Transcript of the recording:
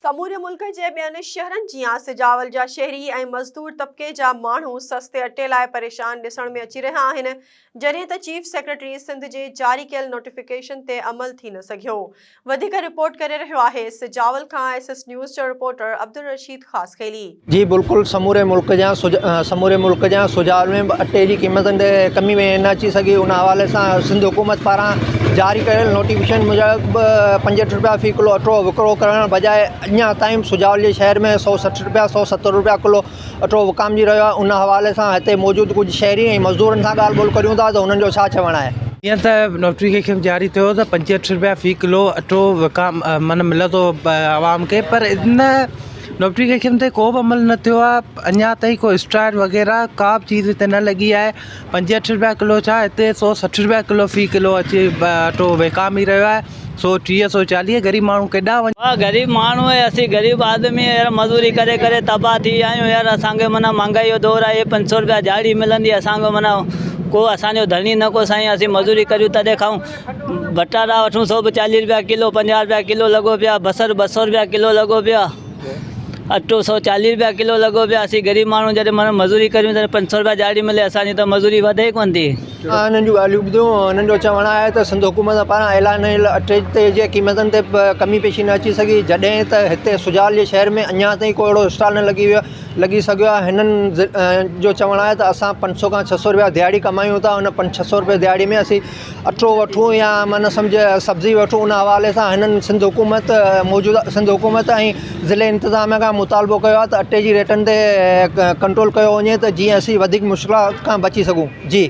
समूरे मुल्क जे ॿियनि शहरनि जियां सिजावल जा शहरी ऐं मज़दूर तबके जा माण्हू सस्ते अटे लाइ परेशान ॾिसण में अची रहिया आहिनि, जॾहिं त चीफ सेक्रेटरी सिंध जे जारी कयल नोटिफिकेशन ते अमल थी न सघियो। वधीक रिपोर्ट करे रहियो आहे सिजावल खां एसएस न्यूज़ जो रिपोर्टर अब्दुल रशीद ख़ासखेली। जी बिल्कुल, समूरे मुल्क जा सुजावल में अटे की क़ीमतुनि ते कमी में न अची सघी, उन हवाले से सिंध हुकूमत पारां जारी कयल नोटिफिकेशन मुजब 65 रुपया फ़ी किलो अटो विकिरो करण बजाय अञा ताईं सुजावल जे शहर में 160 रुपया 170 रुपया किलो अटो विकामजी रहियो आहे। उन हवाले से हिते मौजूद कुछ शहरी ऐं मज़दूरनि सां ॻाल्हि ॿोल करियूं था, तो उन्हनि जो छा चवणु आहे। ईअं त नोटिफिकेशन जारी थियो त 65 रुपया फ़ी किलो अटो विकाम मन मिले थो आवाम खे, पर इन नोटिफिकेशन ते को बि अमल न थियो आहे। अञा ताईं को स्ट्राइक वग़ैरह का बि चीज़ हिते न लॻी आहे। 65 रुपया किलो छा, हिते 160 रुपया किलो फ़ी किलो अचे अटो विकामी रहियो आहे। 130 140 गरीब माण्हू केॾा वञे। गरीब माण्हू आहे, असीं गरीब आदमी यार मज़दूरी करे करे तबाह थी आहियूं यार। असांखे माना महांगाई जो दौर आहे, 500 रुपया दिहाड़ी मिलंदी, असांखे माना को असांजो धनी न को साईं। असीं मज़दूरी करियूं तॾहिं खाऊं। बटाटा वठूं 140 रुपया किलो, 50 रुपया किलो लॻो पिया। बसर 200 रुपया किलो लॻो पिया। अटो 140 रुपया किलो लॻो पिया। असीं गरीब माण्हू जॾहिं माना मज़दूरी करियूं तॾहिं 500 रुपया दिहाड़ी मिले, असांजी त मज़दूरी वधे कोन थी। हिननि जूं ॻाल्हियूं ॿुधियूं। हिननि जो चवणु आहे त सिंध हुकूमत पारां ऐलान अटे ते जे क़ीमतुनि ते कमी पेशी न अची सघी, जॾहिं त हिते सुजावल जे शहर में अञा ताईं को अहिड़ो स्टॉल न लॻी सघियो आहे। हिननि जो चवणु आहे त असां 500 खां 600 रुपया दिहाड़ी कमायूं था, उन 500-600 रुपये दिहाड़ी में असीं अटो वठूं या माना सम्झ सब्ज़ी वठूं। उन हवाले सां हिननि मौजूदा सिंध हुकूमत ऐं ज़िले इंतिज़ामिया खां मुतालबो कयो आहे त अटे जी रेटनि ते कंट्रोल कयो वञे, त जीअं असीं वधीक मुश्किलात खां बची सघूं। जी।